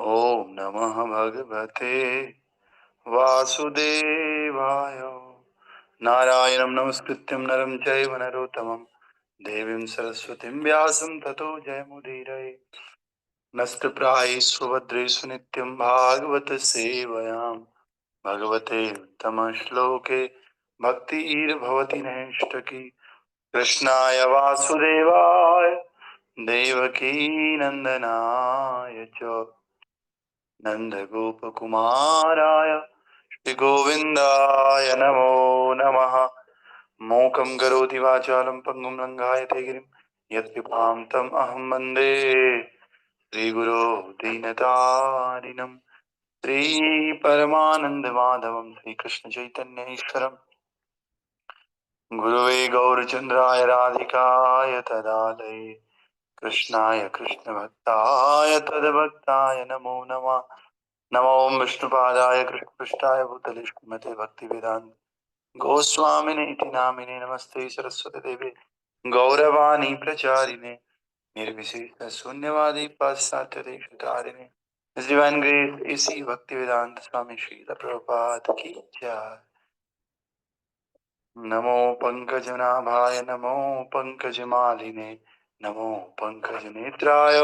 ओम नमः भगवते वासुदेवाय। नारायणं नमस्कृत्यं नरं चैव नरोत्तमं देवीं सरस्वतीं व्यासं ततो जयमुदीरये। नष्टप्रायेषु भद्रेषु नित्यं भागवत सेवयां भगवते उत्तमश्लोके भक्तिर्भवति नैष्टकी। कृष्णाय वासुदेवाय देवकी नन्दनाय च नन्दगोपकुमाराय श्रीगोविन्दाय नमो नमः। मूकं करोति वाचालं पङ्गुं लङ्घायते गिरिं यत्कृपां तम् अहं वन्दे श्रीगुरो दीनतारिणं। श्रीपरमानन्दमाधवं श्रीकृष्णचैतन्येश्वरं गुरुवे गौरचन्द्राय राधिकाय तदालये कृष्णाय कृष्णभक्ताय तद्भक्ताय नमो नमः। नमो विष्णुपादाय कृष्णपृष्ठाय भूतले श्रीमते भक्तिवेदान्त गोस्वामिने इति नामिने। नमस्ते सरस्वती देवे गौरवाणी प्रचारिणे निर्विशेष शून्यवादी पाश्चात्य देशतारिणे। डिवाइन ग्रेस इसी भक्तिवेदांत स्वामी श्री प्रभुपाद की जय। नमो पंकजनाभाय नमो पंकजमालिने नमो पंकजनेत्राय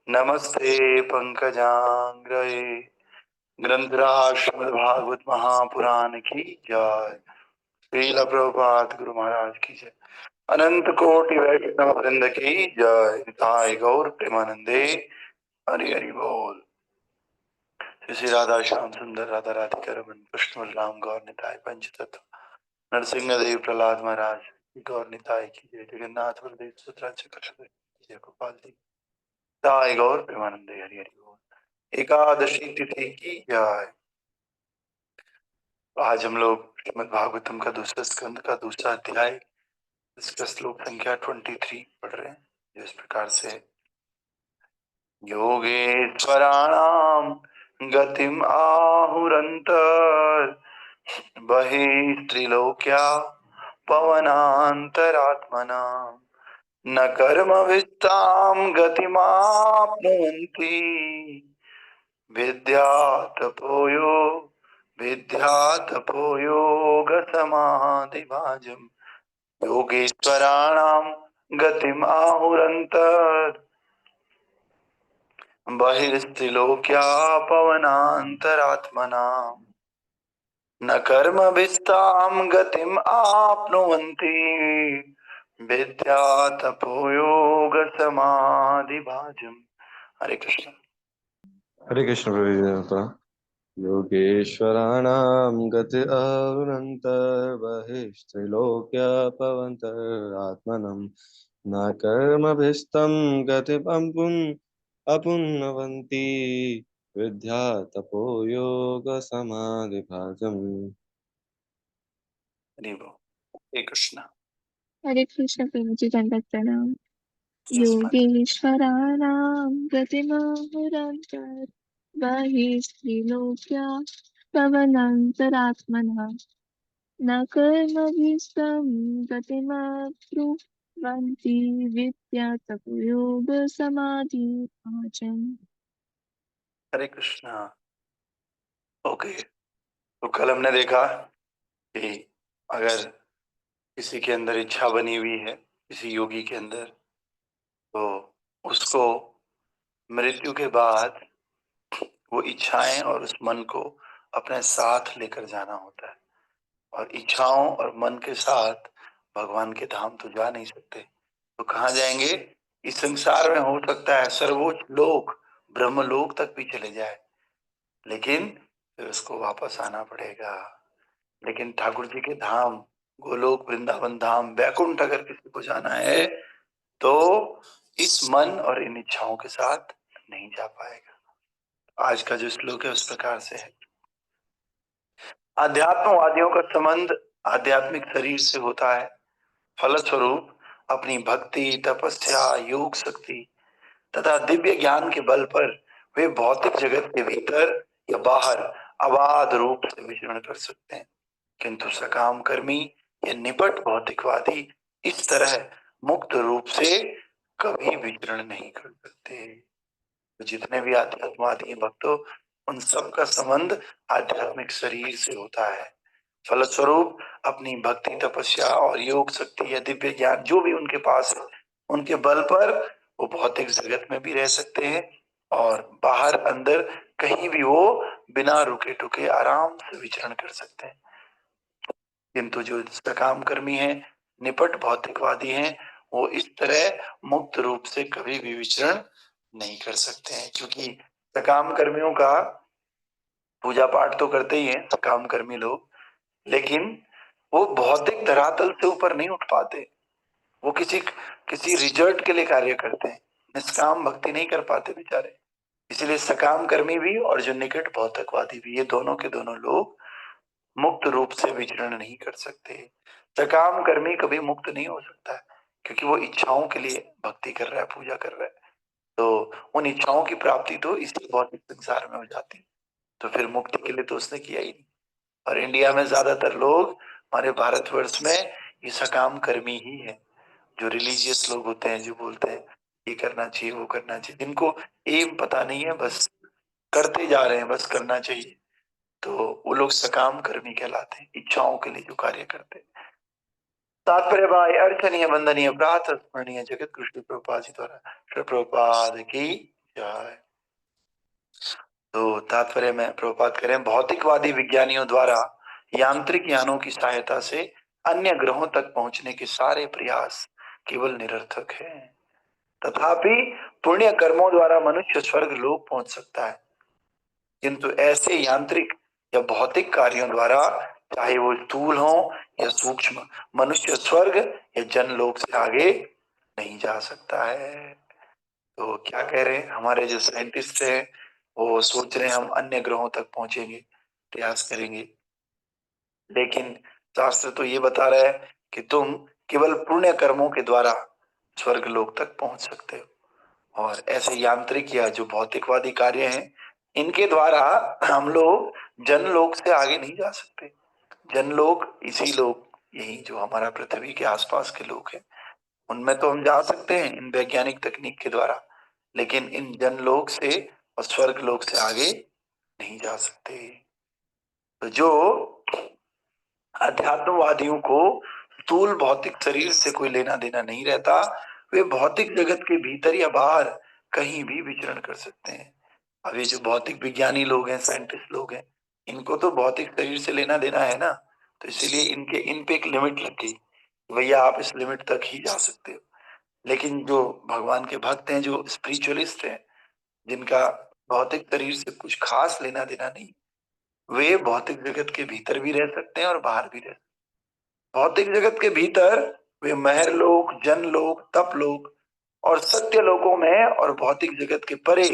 नमस्ते पंकजांग्रये। ग्रंथराज श्रीमद्भागवत महापुराण की जय। श्रील प्रभुपाद गुरु महाराज की जय। अनंत कोटि वैष्णव वृंद की जय। निताय गौर प्रेमानंदे हरि हरि बोल। श्री राधा श्याम सुंदर राधा राधिका रमन कृष्ण बलराम गौर निताय पंचतत्व नरसिंह देव प्रहलाद महाराज गौर निताय की जय। जगन्नाथ बलदेव सुभद्रा कृष्ण जय गोपाल जी ताय गौर प्रेमानंदे हरि हरि बोल। एकादशी तिथि की जय। आज हम लोग श्रीमद् भागवतम का दूसरा स्कंद का दूसरा अध्याय इसका श्लोक संख्या 23 पढ़ रहे हैं। जो इस प्रकार से योगेश्वराणाम गतिम आहुरंतर बहिस्त्रिलोक्या पवनांतरात्मना न कर्म वित्ताम गतिमाप्नुवन्ति विद्या तपो योग समाधि भाजम। योगेश्वराणाम गतिम आहुरंतर बहिस्त्रिलोक्या पवनांतरात्मना न कर्म विस्ताम गतिम आप्नुवन्ति विद्या तपो योग समाधि भाजम। हरे कृष्ण। हरे कृष्ण प्रभु। योगेश्वराणां गति अनन्तर्बहिस्त्रिलोक्य पवन्तरात्मनं न कर्मभिस्तं अपुन्नवन्ति विद्या तपो योगसमाधिभाजम्। हरे कृष्ण। हरे कृष्ण प्रेम जी दंडक प्रणाम। Yes, Mata. योगेश्वराणां गतिमाहुरन्तर् बहिस्त्रिलोक्या पवनान्तरात्मनः न कर्मभिस्तं गतिमप्नुवन्ति विद्या तपो योगसमाधिपाचम्। हरे कृष्णा। ओके, तो कल हमने देखा कि अगर किसी के अंदर इच्छा बनी हुई है, किसी योगी के अंदर, तो उसको मृत्यु के बाद वो इच्छाएं और उस मन को अपने साथ लेकर जाना होता है। और इच्छाओं और मन के साथ भगवान के धाम तो जा नहीं सकते, तो कहाँ जाएंगे? इस संसार में हो सकता है सर्वोच्च लोक ब्रह्मलोक तक भी चले जाए, लेकिन फिर उसको वापस आना पड़ेगा। लेकिन ठाकुर जी के धाम, गोलोक, वृंदावन धाम, वैकुंठ अगर किसी को जाना है तो इस मन और इन इच्छाओं के साथ नहीं जा पाएगा। आज का जो श्लोक है उस प्रकार से है। अध्यात्मवादियों का संबंध आध्यात्मिक शरीर से होता है। फलस्वरूप अपनी भक्ति, तपस्या, योग शक्ति तथा दिव्य ज्ञान के बल पर वे भौतिक जगत के भीतर या बाहर अबाध रूप से विचरण कर सकते हैं, किंतु सकाम कर्मी या निपट भौतिकवादी इस तरह मुक्त रूप से कभी विचरण नहीं कर सकते। तो जितने भी आध्यात्मवादी हैं भक्तों, उन सब का संबंध आध्यात्मिक शरीर से होता है। फलस्वरूप अपनी भक्ति, तपस्या और योग शक्ति या दिव्य ज्ञान जो भी उनके पास है, उनके बल पर वो भौतिक जगत में भी रह सकते हैं और बाहर अंदर कहीं भी वो बिना रुके टुके आराम से विचरण कर सकते हैं। किंतु जो सकाम कर्मी है, निपट भौतिकवादी हैं, वो इस तरह मुक्त रूप से कभी भी विचरण नहीं कर सकते हैं, क्योंकि सकाम कर्मियों का पूजा पाठ तो करते ही हैं सकाम कर्मी लोग, लेकिन वो भौतिक धरातल से ऊपर नहीं उठ पाते। वो किसी किसी रिजल्ट के लिए कार्य करते हैं, निष्काम भक्ति नहीं कर पाते बेचारे। इसलिए सकाम कर्मी भी और जो निकट भौतिकवादी भी, ये दोनों के दोनों लोग मुक्त रूप से विचरण नहीं कर सकते। सकाम कर्मी कभी मुक्त नहीं हो सकता है, क्योंकि वो इच्छाओं के लिए भक्ति कर रहा है, पूजा कर रहा है, तो उन इच्छाओं की प्राप्ति तो इसी भौतिक संसार में हो जाती है, तो फिर मुक्ति के लिए तो उसने किया ही नहीं। और इंडिया में ज्यादातर लोग, हमारे भारतवर्ष में, ये सकाम कर्मी ही है। जो रिलीजियस लोग होते हैं, जो बोलते हैं ये करना चाहिए, वो करना चाहिए, जिनको एम पता नहीं है, बस करते जा रहे हैं, बस करना चाहिए, तो वो लोग सकाम कर्मी कहलाते हैं, इच्छाओं के लिए जो कार्य करते हैं। तात्पर्य भाई अर्चनीय, वंदनीय, प्रातः स्मरणीय जगत गुरु श्री प्रभुपाद जी द्वारा, श्री प्रभुपाद की जय। तो तात्पर्य में प्रभुपाद करें, भौतिकवादी विज्ञानियों द्वारा यांत्रिक यानों की सहायता से अन्य ग्रहों तक पहुंचने के सारे प्रयास केवल निरर्थक हैं। तथापि पुण्य कर्मों द्वारा मनुष्य स्वर्ग लोक पहुंच सकता है, किंतु ऐसे यांत्रिक या भौतिक कार्यों द्वारा, चाहे वो स्थूल हो या सूक्ष्म, मनुष्य स्वर्ग या जनलोक से आगे नहीं जा सकता है। तो क्या कह रहे हैं हमारे जो साइंटिस्ट हैं, वो सोच रहे हैं हम अन्य ग्रहों तक पहुंचेंगे, प्रयास करेंगे, लेकिन शास्त्र तो ये बता रहा है कि तुम केवल पुण्य कर्मों के द्वारा स्वर्ग लोक तक पहुंच सकते हो, और ऐसे यांत्रिक या जो भौतिकवादी कार्य हैं, इनके द्वारा हम लोग जनलोक से आगे नहीं जा सकते। जनलोक इसी लोग, यही जो हमारा पृथ्वी के आसपास के लोग हैं, उनमें तो हम जा सकते हैं इन वैज्ञानिक तकनीक के द्वारा, लेकिन इन जनलोक से और स्वर्ग लोक से आगे नहीं जा सकते। तो जो अध्यात्मवादियों को स्थूल भौतिक शरीर से कोई लेना देना नहीं रहता, वे भौतिक जगत के भीतर या बाहर कहीं भी विचरण कर सकते हैं। अब ये जो भौतिक विज्ञानी लोग हैं, साइंटिस्ट लोग हैं, इनको तो भौतिक शरीर से लेना देना है ना, तो इसीलिए इनके इन पे एक लिमिट लग गई, भैया आप इस लिमिट तक ही जा सकते हो। लेकिन जो भगवान के भक्त हैं, जो स्पिरिचुअलिस्ट हैं, जिनका भौतिक शरीर से कुछ खास लेना देना नहीं, वे भौतिक जगत के भीतर भी रह सकते हैं और बाहर भी रह सकते हैं। भौतिक जगत के भीतर वे महर लोक, जन लोक, तप लोक और सत्य लोकों में, और भौतिक जगत के परे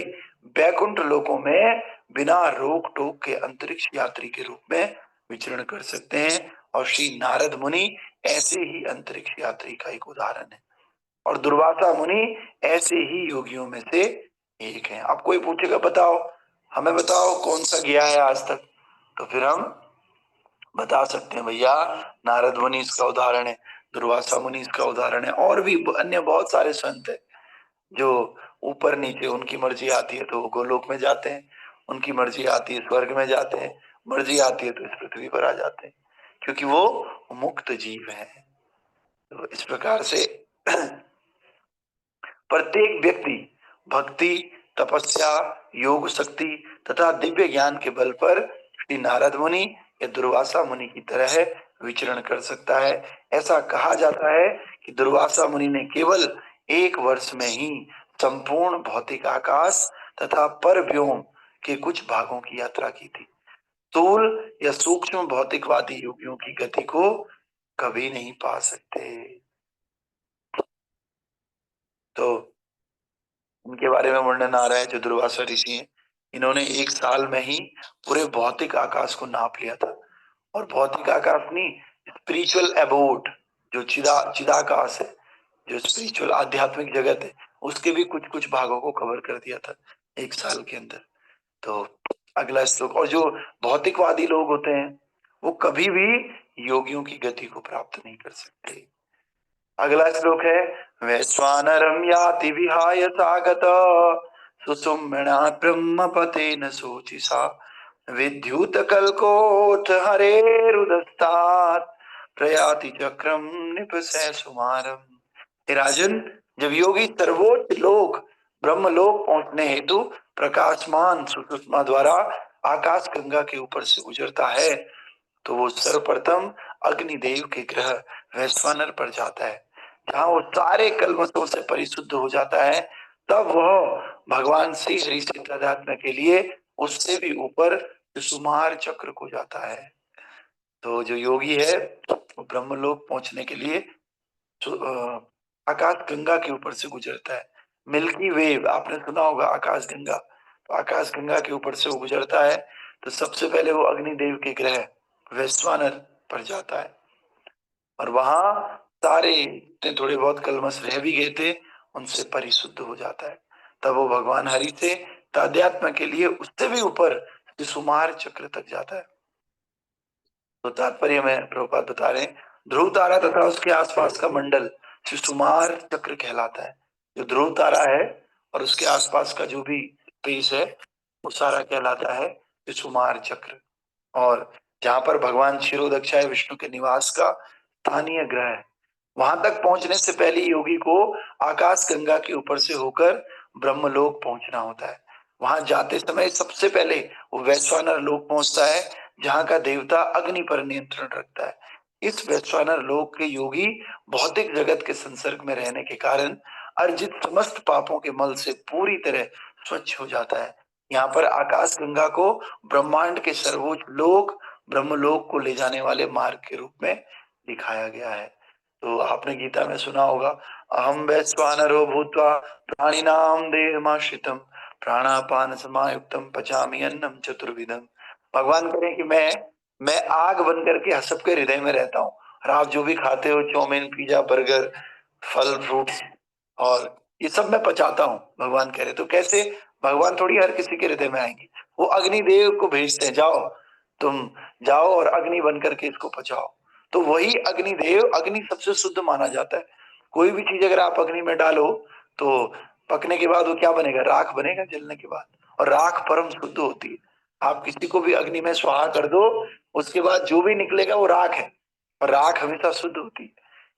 बैकुंठ लोकों में बिना रोक टोक के अंतरिक्ष यात्री के रूप में विचरण कर सकते हैं। और श्री नारद मुनि ऐसे ही अंतरिक्ष यात्री का एक उदाहरण है, और दुर्वासा मुनि ऐसे ही योगियों में से एक हैं। अब कोई पूछेगा बताओ, हमें बताओ कौन सा गया है आज तक, तो फिर हम बता सकते हैं भैया नारद मुनि इसका उदाहरण है, दुर्वासा मुनि इसका उदाहरण है, और भी अन्य बहुत सारे संत है जो ऊपर नीचे उनकी मर्जी आती है तो वो गोलोक में जाते हैं, उनकी मर्जी आती है स्वर्ग में जाते हैं, मर्जी आती है तो इस पृथ्वी पर आ जाते हैं, क्योंकि वो मुक्त जीव हैं। तो इस प्रकार से प्रत्येक व्यक्ति भक्ति, तपस्या, योग शक्ति तथा दिव्य ज्ञान के बल पर श्री नारद मुनि या दुर्वासा मुनि की तरह विचरण कर सकता है। ऐसा कहा जाता है कि दुर्वासा मुनि ने केवल 1 वर्ष में ही संपूर्ण भौतिक आकाश तथा पर व्योम के कुछ भागों की यात्रा की थी। स्थूल या सूक्ष्म भौतिकवादी योगियों की गति को कभी नहीं पा सकते। तो इनके बारे में वर्णन आ रहा है, जो दुर्वासा ऋषि हैं, इन्होंने 1 साल में ही पूरे भौतिक आकाश को नाप लिया था, और भौतिक आकाश नहीं, स्पिरिचुअल एबोर्ड, जो चिदाकाश है, जो स्पिरिचुअल आध्यात्मिक जगत है, उसके भी कुछ कुछ भागों को कवर कर दिया था 1 साल के अंदर। तो अगला श्लोक, और जो भौतिकवादी लोग होते हैं वो कभी भी योगियों की गति को प्राप्त नहीं कर सकते। अगला श्लोक है, वैश्वानरं याति विहाय सागत सुषुम्नात् ब्रह्मपतेन शोचिसा विद्युत कल्कोथ हरेरुदस्तात् प्रयाति चक्रम निपसै सुमारम। हे राजन, जब योगी सर्वोच्च लोक ब्रह्मलोक पहुंचने हेतु प्रकाशमान सुषुम्ना द्वारा आकाश गंगा के ऊपर से गुजरता है तो वो सर्वप्रथम अग्निदेव के ग्रह वैश्वानर पर जाता है, जहां वो सारे कल्मशों से परिशुद्ध हो जाता है। तब वह भगवान श्री हरि से तादात्म्य के लिए उससे भी ऊपर सुमार चक्र को जाता है। तो जो योगी है वो ब्रह्मलोक पहुंचने के लिए आकाश गंगा के ऊपर से गुजरता है। मिल्की वे आपने सुना होगा, आकाश गंगा। तो आकाश गंगा के ऊपर से वो गुजरता है तो सबसे पहले वो अग्निदेव के ग्रह वैश्वानर पर जाता है और वहां सारे जितने थोड़े बहुत कलमश रह भी गए थे उनसे परिशुद्ध हो जाता है। तब वो भगवान हरि से तादात्म्य के लिए उससे भी ऊपर सुमार चक्र तक जाता है। तो तात्पर्य में प्रभुपाद बता रहे हैं, ध्रुव तारा तथा उसके आसपास का मंडल सुमार चक्र कहलाता है। जो ध्रुव तारा है और उसके आसपास का जो भी स्पेस है वो सारा कहलाता है सुमार चक्र। और जहां पर भगवान क्षीरोदक्षाय विष्णु के निवास का स्थानीय ग्रह है, वहां तक पहुंचने से पहले योगी को आकाश गंगा के ऊपर से होकर ब्रह्मलोक पहुंचना होता है। वहां जाते समय सबसे पहले वो वैश्वानर लोक पहुंचता है, जहां का देवता अग्नि पर नियंत्रण रखता है। इस वैश्वानर लोक के योगी भौतिक जगत के संसर्ग में रहने के कारण अर्जित समस्त पापों के मल से पूरी तरह स्वच्छ हो जाता है। यहाँ पर आकाश गंगा को ब्रह्मांड के सर्वोच्च लोक ब्रह्मलोक को ले जाने वाले मार्ग के रूप में दिखाया गया है। तो आपने गीता में सुना होगा, अहम वैश्वानरो भूत्वा प्राणिनाम देहमाश्रितम प्राणापान समायुक्तम पचामि अन्नम चतुर्विधम। भगवान करें कि मैं आग बन करके सबके हृदय में रहता हूँ और आप जो भी खाते हो चाउमीन पिज्जा बर्गर फल फ्रूट्स और ये सब मैं पचाता हूँ। भगवान कह रहे तो कैसे, भगवान थोड़ी हर किसी के हृदय में आएंगे, वो अग्निदेव को भेजते हैं, जाओ तुम जाओ और अग्नि बन करके इसको पचाओ। तो वही अग्निदेव, अग्नि सबसे शुद्ध माना जाता है। कोई भी चीज अगर आप अग्नि में डालो तो पकने के बाद वो क्या बनेगा, राख बनेगा जलने के बाद, और राख परम शुद्ध होती है। आप किसी को भी अग्नि में स्वाहा कर दो उसके बाद जो भी निकलेगा वो राख है और राख हमेशा शुद्ध होती है।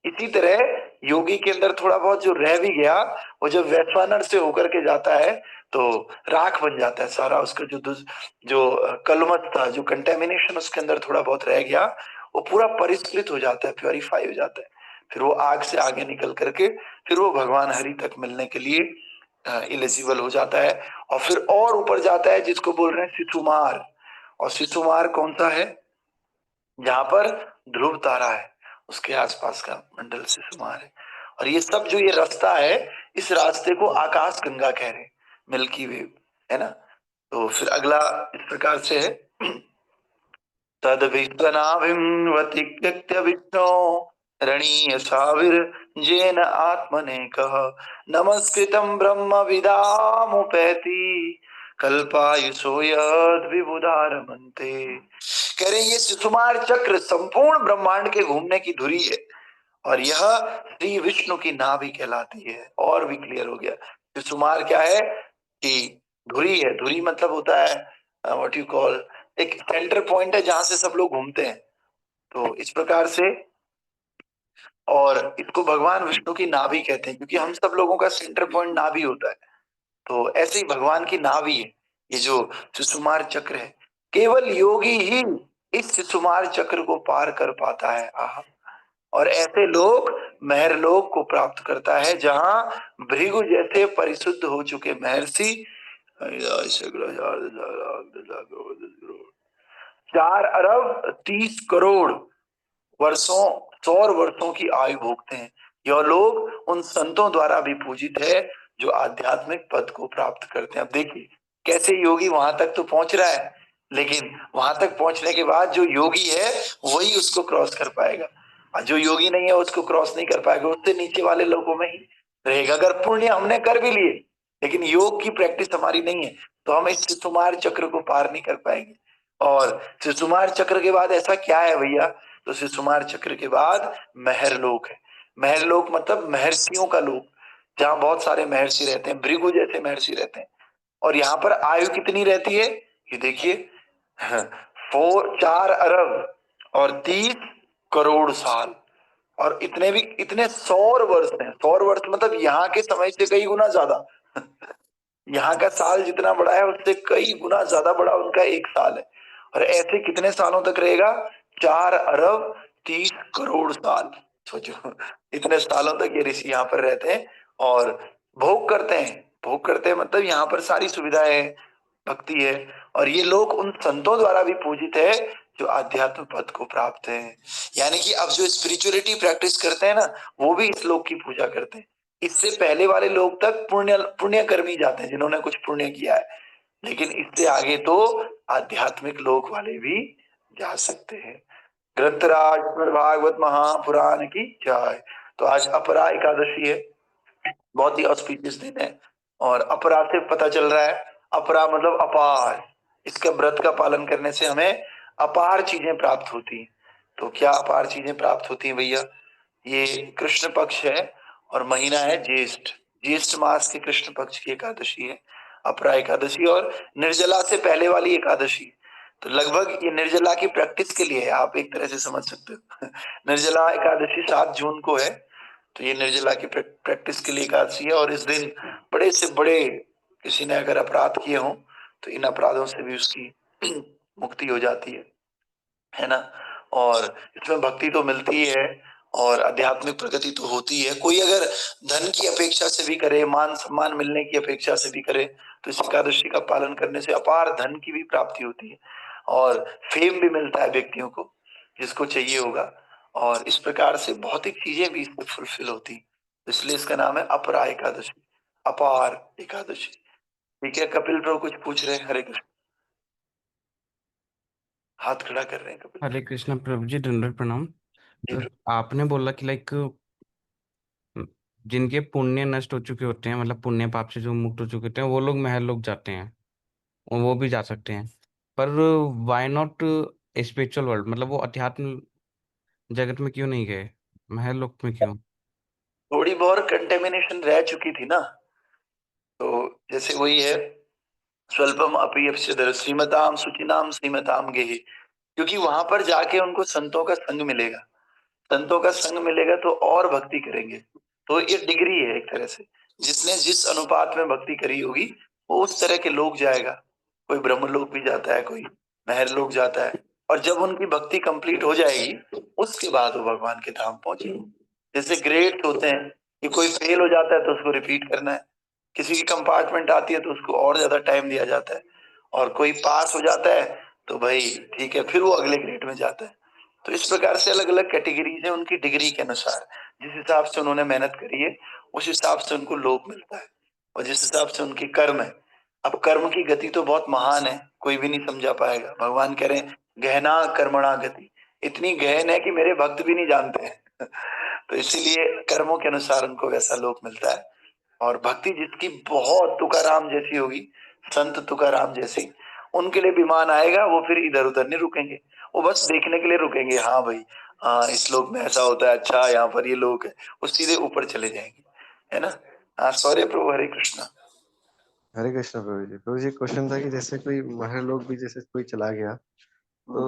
इसी तरह योगी के अंदर थोड़ा बहुत जो रह भी गया वो जब वैश्वानर से होकर के जाता है तो राख बन जाता है सारा। उसका जो कलमत था, जो कंटेमिनेशन उसके अंदर थोड़ा बहुत रह गया वो पूरा परिष्कृत हो जाता है, प्योरीफाई हो जाता है। फिर वो आग से आगे निकल करके फिर वो भगवान हरि तक मिलने के लिए इलिजिबल हो जाता है और फिर और ऊपर जाता है, जिसको बोल रहे हैं शिशुमार। और शिशुमार कौन सा है, जहां पर ध्रुव तारा है उसके आसपास का मंडल शिशुमार है। और ये सब जो ये रास्ता है, इस रास्ते को आकाश गंगा कह रहे हैं, मिल्की वे, है ना। तो फिर अगला इस प्रकार से है, तद विश्वनाभिमतिकृत्य विष्णो रणीय साविर जेन आत्मने कह नमस्कृतं ब्रह्म विदामुपैति कल्पायुषो यद विबुधारमन्ते। कह रहे ये सुकुमार चक्र संपूर्ण ब्रह्मांड के घूमने की धुरी है और यह श्री विष्णु की नाभि कहलाती है। और भी क्लियर हो गया, सुकुमार क्या है कि धुरी है। धुरी मतलब होता है व्हाट यू कॉल, एक सेंटर पॉइंट है जहां से सब लोग घूमते हैं। तो इस प्रकार से, और इसको भगवान विष्णु की नाभि कहते हैं क्योंकि हम सब लोगों का सेंटर पॉइंट नाभि होता है। तो ऐसे ही भगवान की नाभि है ये जो सुकुमार चक्र है। केवल योगी ही इस सुकुमार चक्र को पार कर पाता है। आहा। और ऐसे लोग महर लोक को प्राप्त करता है जहां भृगु जैसे परिशुद्ध हो चुके महर्षि 4 अरब 30 करोड़ वर्षों, 100 वर्षों की आयु भोगते हैं। यह लोग उन संतों द्वारा भी पूजित है जो आध्यात्मिक पद को प्राप्त करते हैं। अब देखिए कैसे योगी वहां तक तो पहुंच रहा है, लेकिन वहां तक पहुंचने के बाद जो योगी है वही उसको क्रॉस कर पाएगा, और जो योगी नहीं है उसको क्रॉस नहीं कर पाएगा, उससे नीचे वाले लोगों में ही रहेगा। अगर पुण्य हमने कर भी लिए लेकिन योग की प्रैक्टिस हमारी नहीं है तो हम इस सुकुमार चक्र को पार नहीं कर पाएंगे। और सुकुमार चक्र के बाद ऐसा क्या है भैया, तो सुकुमार चक्र के बाद महर लोक है। महर लोक मतलब महर्षियों का लोक, जहाँ बहुत सारे महर्षि रहते हैं, भृगु जैसे महर्षि रहते हैं। और यहाँ पर आयु कितनी रहती है, ये देखिए 4 अरब और 30 करोड़ साल। और इतने सौर वर्ष हैं। सौर वर्ष मतलब यहाँ के समय से कई गुना ज्यादा। यहाँ का साल जितना बड़ा है उससे कई गुना ज्यादा बड़ा उनका एक साल है। और ऐसे कितने सालों तक रहेगा, 4 अरब 30 करोड़ साल। सोचो, इतने सालों तक ये ऋषि यहाँ पर रहते हैं और भोग करते हैं। भोग करते हैं मतलब यहाँ पर सारी सुविधाएं हैं, भक्ति है। और ये लोग उन संतों द्वारा भी पूजित है जो आध्यात्म पद को प्राप्त है। यानी कि अब जो स्पिरिचुअलिटी प्रैक्टिस करते हैं ना, वो भी इस लोक की पूजा करते हैं। इससे पहले वाले लोग तक पुण्य कर्मी जाते हैं, जिन्होंने कुछ पुण्य किया है। लेकिन इससे आगे तो आध्यात्मिक लोक वाले भी जा सकते हैं। ग्रंथराज श्रीमद् भागवत महापुराण की जय। तो आज अपरा एकादशी है, बहुत ही ऑस्पिशियस दिन है। और अपरा से पता चल रहा है, अपरा मतलब अपार। इसका व्रत का पालन करने से हमें अपार चीजें प्राप्त होती हैं। तो क्या अपार चीजें प्राप्त होती हैं भैया? ये कृष्ण पक्ष है और महीना है ज्येष्ठ। ज्येष्ठ मास के कृष्ण पक्ष की एकादशी है अपरा एकादशी, और निर्जला से पहले वाली एकादशी। तो लगभग ये निर्जला की प्रैक्टिस के लिए है, आप एक तरह से समझ सकते हो। निर्जला एकादशी 7 जून को है। तो ये निर्जला की प्रैक्टिस के लिए एकादशी है। और इस दिन बड़े से बड़े किसी ने अगर अपराध किए हों तो इन अपराधों से भी उसकी मुक्ति हो जाती है ना। और इसमें भक्ति तो मिलती ही है और आध्यात्मिक प्रगति तो होती है। कोई अगर धन की अपेक्षा से भी करे, मान सम्मान मिलने की अपेक्षा से भी करे, तो इस एकादशी का पालन करने से अपार धन की भी प्राप्ति होती है और फेम भी मिलता है व्यक्तियों को, जिसको चाहिए होगा। और इस प्रकार से भौतिक चीजें भी इससे फुलफिल होती, इसलिए इसका नाम है अपरा एकादशी, अपार एकादशी। ठीक है, कपिल प्रभु कुछ पूछ रहे हैं। हरे कृष्ण, हाथ खड़ा कर रहे हैं कपिल। हरे कृष्ण प्रभु जी, दंडवत प्रणाम। जी तो प्रभु। आपने बोला कि लाइक जिनके पुण्य नष्ट हो चुके होते हैं, मतलब पुण्य पाप से जो मुक्त हो चुके होते हैं, वो लोग महल लोग जाते हैं और वो भी जा सकते हैं। पर वाई नॉट स्पिरिचुअल वर्ल्ड, मतलब वो अध्यात्म जगत में क्यों नहीं गए, महल लोक में क्यों? थोड़ी बहुत कंटेमिनेशन रह चुकी थी ना। तो जैसे वही है, स्वल्पम अपि अप्स्यदर श्रीमताम शुचिनाम श्रीमताम गेहि। क्योंकि वहां पर जाके उनको संतों का संग मिलेगा। संतों का संग मिलेगा तो और भक्ति करेंगे। तो ये डिग्री है एक तरह से, जिसने जिस अनुपात में भक्ति करी होगी वो उस तरह के लोग जाएगा। कोई ब्रह्म लोक भी जाता है, कोई महर लोक जाता है। और जब उनकी भक्ति कंप्लीट हो जाएगी उसके बाद वो भगवान के धाम पहुंचेंगे। जैसे ग्रेड होते हैं कि कोई फेल हो जाता है तो उसको रिपीट करना है, किसी की कंपार्टमेंट आती है तो उसको और ज्यादा टाइम दिया जाता है, और कोई पास हो जाता है तो भाई ठीक है, फिर वो अगले ग्रेड में जाता है। तो इस प्रकार से अलग अलग कैटेगरीज है, उनकी डिग्री के अनुसार जिस हिसाब से उन्होंने मेहनत करी है उस हिसाब से उनको लोक मिलता है, और जिस हिसाब से उनके कर्म है। अब कर्म की गति तो बहुत महान है, कोई भी नहीं समझा पाएगा। भगवान कह रहे हैं गहना कर्मणा गति, इतनी गहन है कि मेरे भक्त भी नहीं जानते हैं। तो इसीलिए कर्मों के अनुसार उनको वैसा लोक मिलता है। और भक्ति जिसकी बहुत तुकाराम जैसी होगी, संत तुकाराम जैसी, उनके लिए विमान आएगा, वो फिर इधर उधर नहीं रुकेंगे, वो बस देखने के लिए रुकेंगे। हाँ भाई, हाँ इस लोक में ऐसा होता है, अच्छा यहाँ पर ये लोग है, वो सीधे ऊपर चले जाएंगे, है ना। हाँ सॉरी प्रभु, हरे कृष्णा। हरे कृष्ण प्रभु जी क्वेश्चन था कि जैसे कोई महर लोग भी जैसे कोई चला गया तो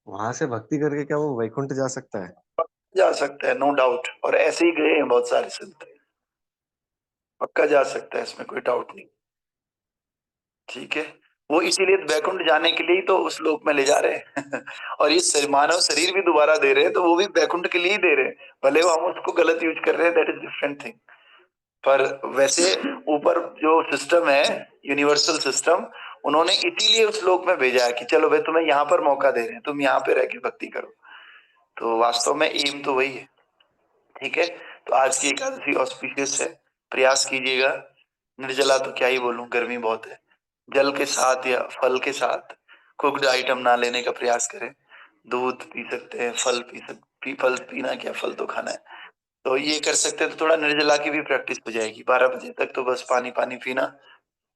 वहां से भक्ति करके क्या वो वैकुंठ जा सकता है? जा सकता है, नो डाउट। और ऐसे ही गए हैं बहुत सारे संत, पक्का जा सकता है, इसमें कोई डाउट नहीं। ठीक है, वो इसीलिए वैकुंठ जाने के लिए ही तो उस लोक में ले जा रहे हैं। और ये मानव शरीर भी दोबारा दे रहे हैं, तो वो भी वैकुंठ के लिए ही दे रहे हैं। भले वो हम उसको गलत यूज कर रहे हैं, दैट इज डिफरेंट थिंग। पर वैसे ऊपर जो सिस्टम है, यूनिवर्सल सिस्टम, उन्होंने इसीलिए उस लोक में भेजा है कि चलो भाई तुम्हें यहाँ पर मौका दे रहे हैं, तुम यहाँ पे रह के भक्ति करो। तो वास्तव में एम तो वही है। ठीक है, तो आज की एकादशी ऑस्पिशियस है, प्रयास कीजिएगा। निर्जला तो क्या ही बोलूं, गर्मी बहुत है। जल के साथ या फल के साथ कुक्ड आइटम ना लेने का प्रयास करें। दूध पी सकते हैं, फल पीना क्या, फल तो खाना है। तो ये कर सकते हैं, तो थोड़ा निर्जला की भी प्रैक्टिस हो जाएगी। 12 बजे तक तो बस पानी पानी पीना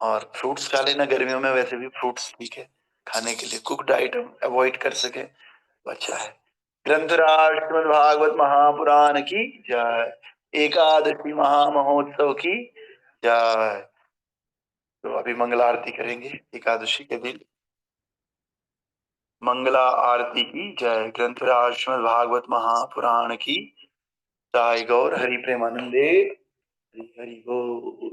और फ्रूट्स खा लेना। गर्मियों में वैसे भी फ्रूट्स ठीक है खाने के लिए, कुक्ड आइटम अवॉइड कर सके तो अच्छा है। ग्रंथराज श्रीमद् भागवत महापुराण की जय। एकादशी महामहोत्सव की जय। तो अभी मंगला आरती करेंगे एकादशी के दिन। मंगला आरती की जय। ग्रंथराज श्रीमद् भागवत महापुराण की जय। गौर हरि प्रेमानंदे हरि हरि बोल।